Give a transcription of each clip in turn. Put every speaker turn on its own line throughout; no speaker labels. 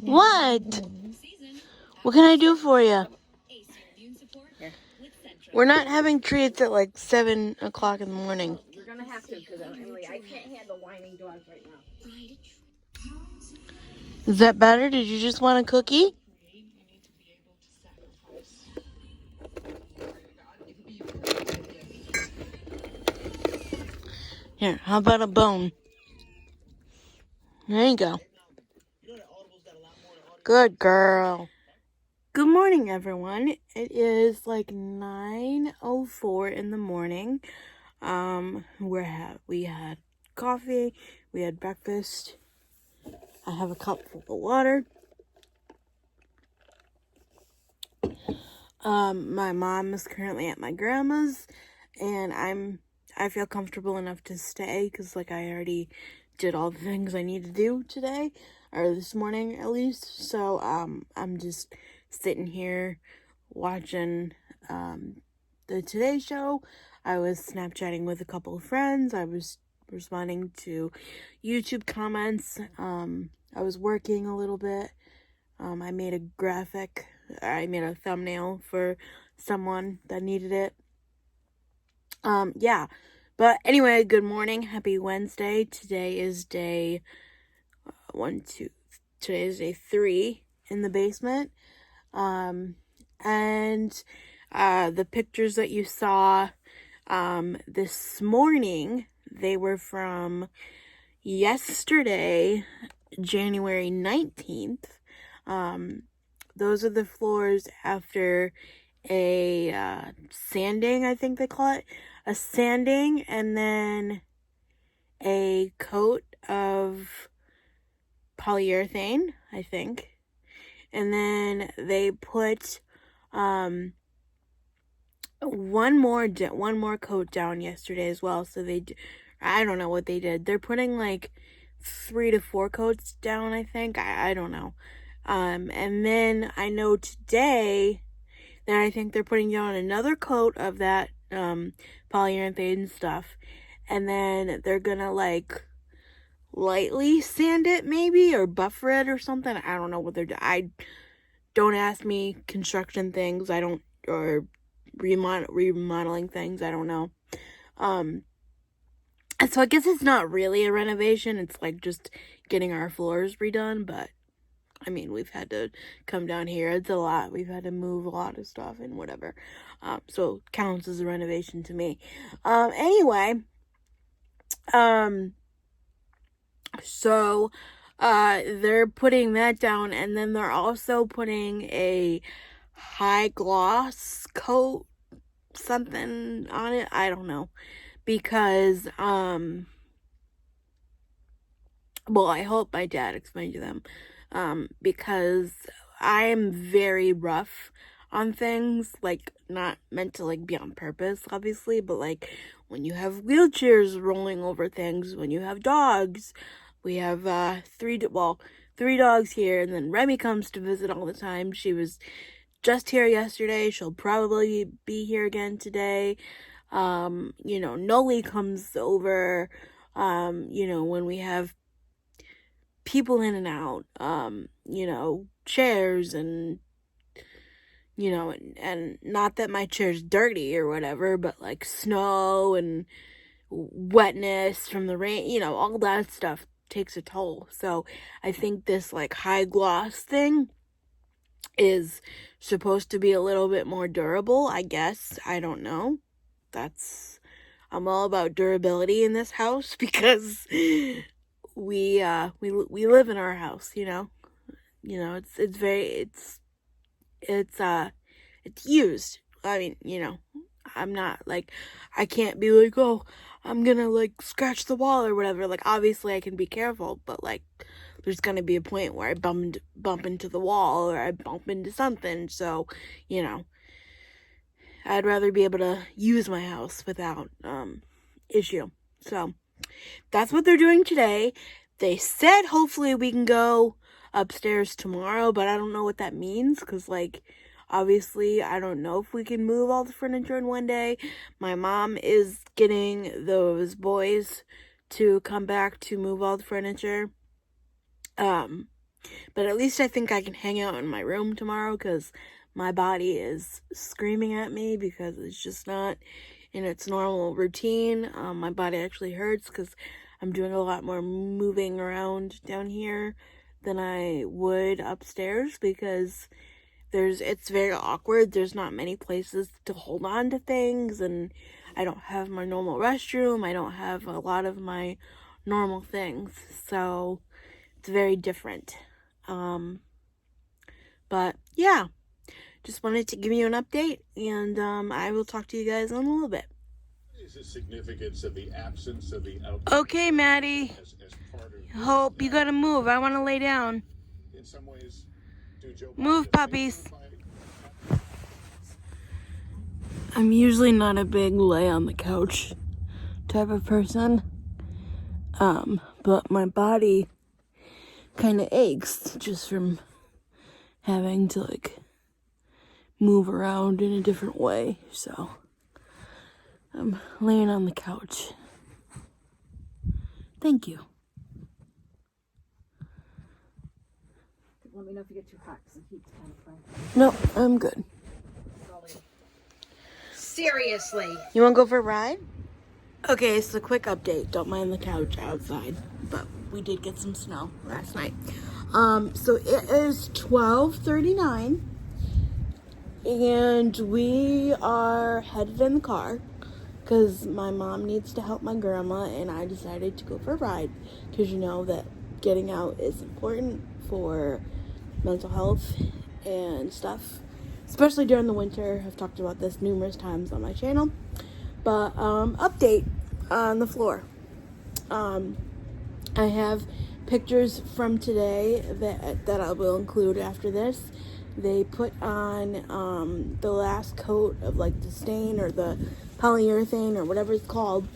What? What can I do for you? We're not having treats at like 7 o'clock in the morning.
We're gonna have to because Emily, I can't handle whining dogs right now.
Is that better? Did you just want a cookie? Here, how about a bone? There you go. Good girl. Good morning, everyone. It is like 9:04 in the morning. We had coffee, we had breakfast. I have a cup full of water. My mom is currently at my grandma's, and I feel comfortable enough to stay because like I already did all the things I need to do today, or this morning at least. So I'm just sitting here watching the Today Show. I was Snapchatting with a couple of friends. I was responding to YouTube comments. I was working a little bit. I made a thumbnail for someone that needed it. Yeah. But anyway, good morning. Happy Wednesday. Today is day today is day 3 in the basement. And the pictures that you saw this morning, they were from yesterday, January 19th. Those are the floors after a sanding, I think they call it. A sanding and then a coat of polyurethane, I think. And then they put one more coat down yesterday as well. So I don't know what they did. They're putting like 3 to 4 coats down, I think. I don't know. And then I know today that I think they're putting down another coat of that polyurethane stuff, and then they're gonna like lightly sand it maybe, or buffer it or something. I don't know what they're doing. Don't ask me construction things. Or remodeling things. I don't know. So I guess it's not really a renovation. It's like just getting our floors redone, but I mean, we've had to come down here. It's a lot. We've had to move a lot of stuff and whatever. So it counts as a renovation to me. Anyway. So, they're putting that down, and then they're also putting a high gloss coat, something on it. I don't know. Because, well, I hope my dad explained to them. Because I am very rough on things, like, not meant to, like, be on purpose, obviously, but, like, when you have wheelchairs rolling over things, when you have dogs, we have, 3 dogs here, and then Remy comes to visit all the time. She was just here yesterday. She'll probably be here again today. Noli comes over, when we have people in and out, chairs and, and not that my chair's dirty or whatever, but like snow and wetness from the rain, all that stuff takes a toll. So I think this like high gloss thing is supposed to be a little bit more durable, I guess. I don't know. I'm all about durability in this house because we live in our house, it's used. I mean, I'm not like, I can't be like, oh, I'm gonna like scratch the wall or whatever. Like, obviously I can be careful, but like, there's gonna be a point where I bump into the wall or I bump into something. So, I'd rather be able to use my house without issue. So that's what they're doing today. They said hopefully we can go upstairs tomorrow, but I don't know what that means because, like, obviously I don't know if we can move all the furniture in one day. My mom is getting those boys to come back to move all the furniture. But at least I think I can hang out in my room tomorrow because my body is screaming at me because it's just not in its normal routine. My body actually hurts because I'm doing a lot more moving around down here than I would upstairs because it's very awkward. There's not many places to hold on to things, and I don't have my normal restroom. I don't have a lot of my normal things, so it's very different. But yeah, just wanted to give you an update, and I will talk to you guys in a little bit.
Is the significance of the absence of the
Okay, Maddie.
as part of
Hope you gotta move. I want to lay down.
in some ways do Joe
Move,
Biden
puppies. I'm usually not a big lay on the couch type of person. But my body kind of aches just from having to like move around in a different way. So I'm laying on the couch. Thank you.
Let me know if you get too hot because the heat's kind of fun.
No, I'm good.
Seriously.
You want to go for a ride? Okay, so quick update. Don't mind the couch outside, but we did get some snow last night. So it is 12:39, and we are headed in the car because my mom needs to help my grandma, and I decided to go for a ride because you know that getting out is important for mental health and stuff, especially during the winter. I've talked about this numerous times on my channel. But update on the floor. I have pictures from today that I will include after this. They put on the last coat of like the stain or the polyurethane or whatever it's called,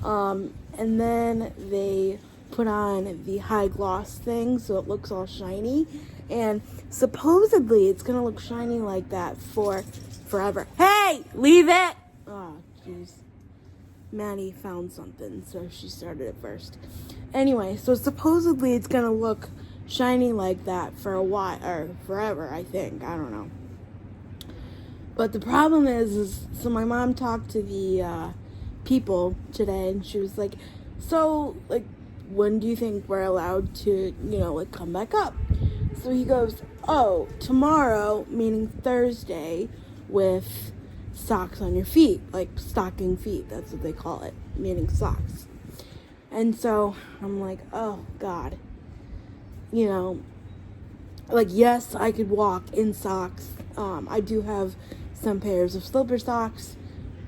and then they put on the high gloss thing so it looks all shiny, and supposedly it's gonna look shiny like that for forever. Hey, leave it! Oh, jeez. Maddie found something, so she started it first. Anyway, so supposedly it's gonna look shiny like that for a while, or forever, I think. I don't know. But the problem is so my mom talked to the people today, and she was like, so, like, when do you think we're allowed to, like, come back up? So he goes, oh, tomorrow, meaning Thursday, with socks on your feet, like stocking feet, that's what they call it, meaning socks. And so I'm like, oh God, like, yes, I could walk in socks. I do have some pairs of slipper socks,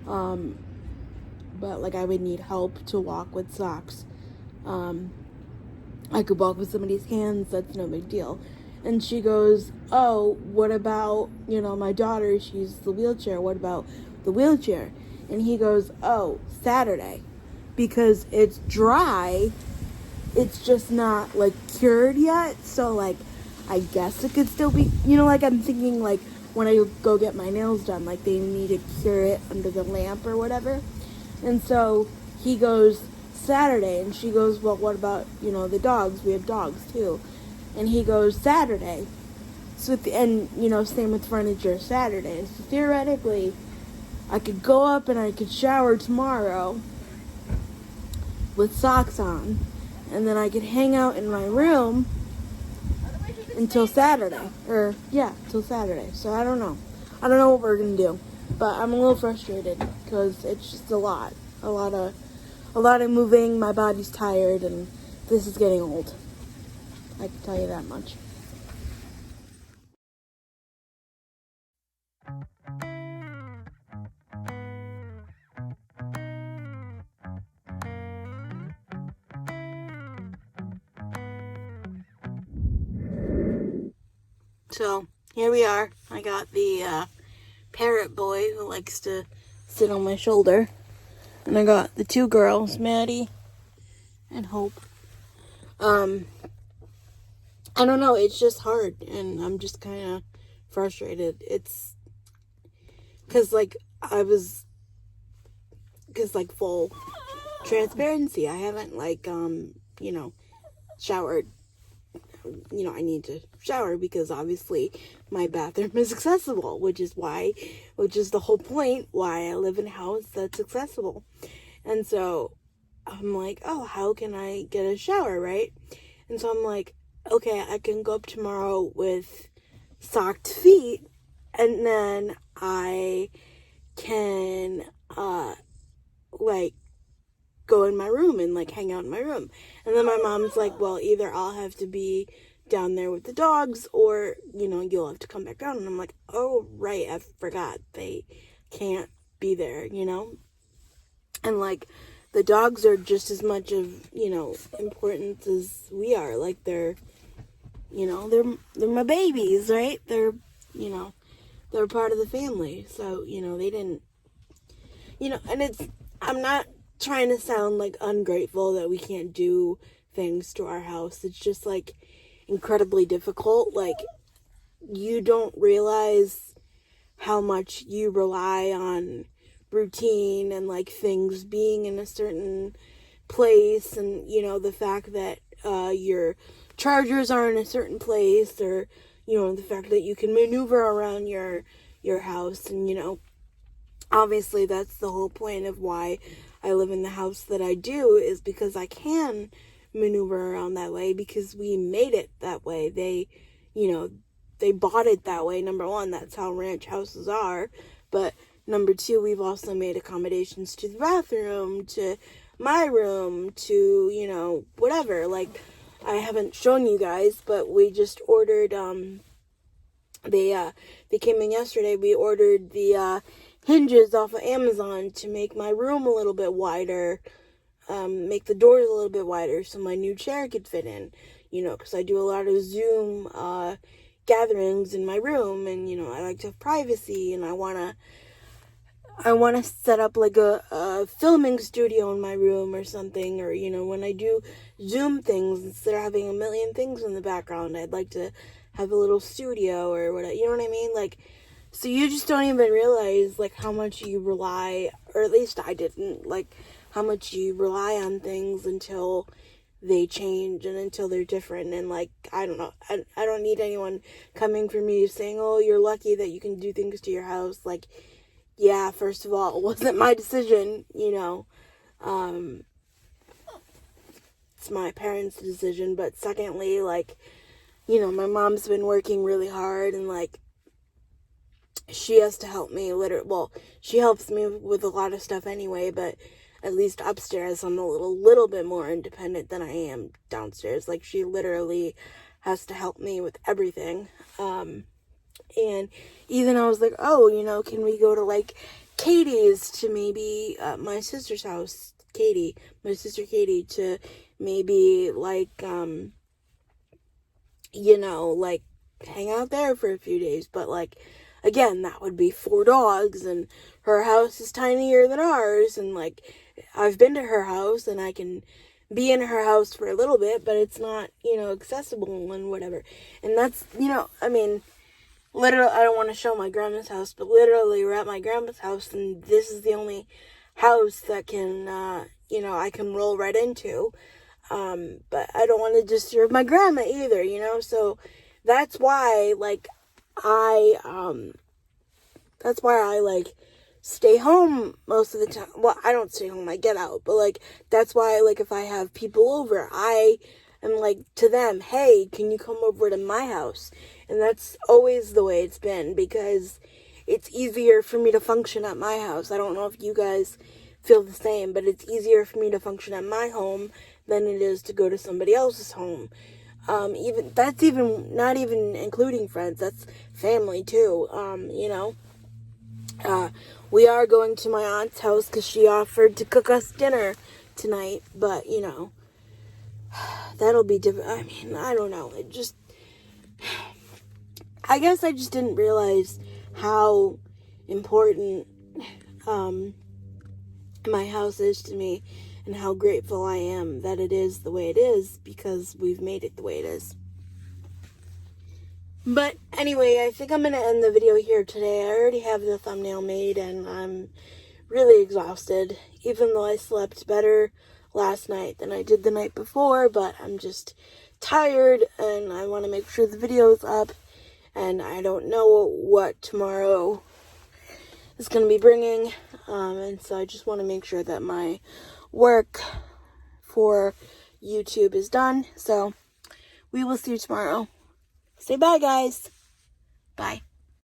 but like I would need help to walk with socks. I could walk with somebody's hands, that's no big deal. And she goes, oh, what about, my daughter, she's the wheelchair, what about the wheelchair? And he goes, oh, Saturday, because it's dry, it's just not, like, cured yet, so, like, I guess it could still be, like, I'm thinking, like, when I go get my nails done, like, they need to cure it under the lamp or whatever. And so he goes, Saturday, and she goes, well, what about, the dogs? We have dogs, too. And he goes, Saturday. So same with furniture, Saturday. So theoretically, I could go up and I could shower tomorrow with socks on, and then I could hang out in my room until Saturday. Till Saturday. So I don't know. I don't know what we're gonna do, but I'm a little frustrated because it's just a lot of moving. My body's tired, and this is getting old. I can tell you that much. So here we are. I got the parrot boy who likes to sit on my shoulder, and I got the two girls, Maddie and Hope. I don't know, it's just hard, and I'm just kind of frustrated. It's because, full transparency, I haven't, showered. I need to shower because obviously my bathroom is accessible, which is the whole point why I live in a house that's accessible. And so I'm like, oh, how can I get a shower, right? And so I'm like, okay, I can go up tomorrow with socked feet, and then I can, go in my room and, hang out in my room. And then my mom's like, well, either I'll have to be down there with the dogs, or, you'll have to come back down. And I'm like, oh, right, I forgot. They can't be there, And, the dogs are just as much of, importance as we are. They're my babies, right? They're part of the family. So, they didn't, and I'm not trying to sound, ungrateful that we can't do things to our house. It's just, incredibly difficult. You don't realize how much you rely on routine and, things being in a certain place, and, the fact that, your chargers are in a certain place, or, the fact that you can maneuver around your house, and, obviously that's the whole point of why I live in the house that I do, is because I can maneuver around that way, because we made it that way. They bought it that way. Number one, that's how ranch houses are. But number two, we've also made accommodations to the bathroom, to my room, to, whatever. I haven't shown you guys, but we just ordered, they came in yesterday. We ordered the, hinges off of Amazon to make my room a little bit wider, make the doors a little bit wider so my new chair could fit in, because I do a lot of Zoom gatherings in my room, and I like to have privacy, and I want to set up a filming studio in my room or something, or when I do Zoom things, instead of having a million things in the background, I'd like to have a little studio or whatever, you know what I mean? So you just don't even realize, how much you rely, or at least I didn't, how much you rely on things until they change and until they're different. And, I don't know, I don't need anyone coming for me saying, oh, you're lucky that you can do things to your house. Yeah, first of all, it wasn't my decision, it's my parents' decision. But secondly, my mom's been working really hard, and, she has to help me she helps me with a lot of stuff anyway, but at least upstairs I'm a little bit more independent than I am downstairs. She literally has to help me with everything. And even I was like, oh, can we go to Katie's, to maybe my sister's house, my sister Katie, to maybe hang out there for a few days. But again, that would be 4 dogs, and her house is tinier than ours, and I've been to her house, and I can be in her house for a little bit, but it's not, accessible and whatever. And that's, literally, I don't want to show my grandma's house, but literally we're at my grandma's house, and this is the only house that can, I can roll right into. But I don't want to disturb my grandma either, so that's why, I stay home most of the time. Well, I don't stay home, I get out, but like that's why, like, if I have people over, I am like to them, hey, can you come over to my house? And that's always the way it's been, because it's easier for me to function at my house. I don't know if you guys feel the same, but it's easier for me to function at my home than it is to go to somebody else's home. Even not even including friends, that's family too. We are going to my aunt's house because she offered to cook us dinner tonight, but that'll be different. I mean, I don't know. I guess I just didn't realize how important my house is to me, and how grateful I am that it is the way it is, because we've made it the way it is. But anyway, I think I'm going to end the video here today. I already have the thumbnail made, and I'm really exhausted, even though I slept better last night than I did the night before, but I'm just tired, and I want to make sure the video's up, and I don't know what tomorrow is going to be bringing, and so I just want to make sure that my work for YouTube is done. So we will see you tomorrow. Say bye, guys. Bye.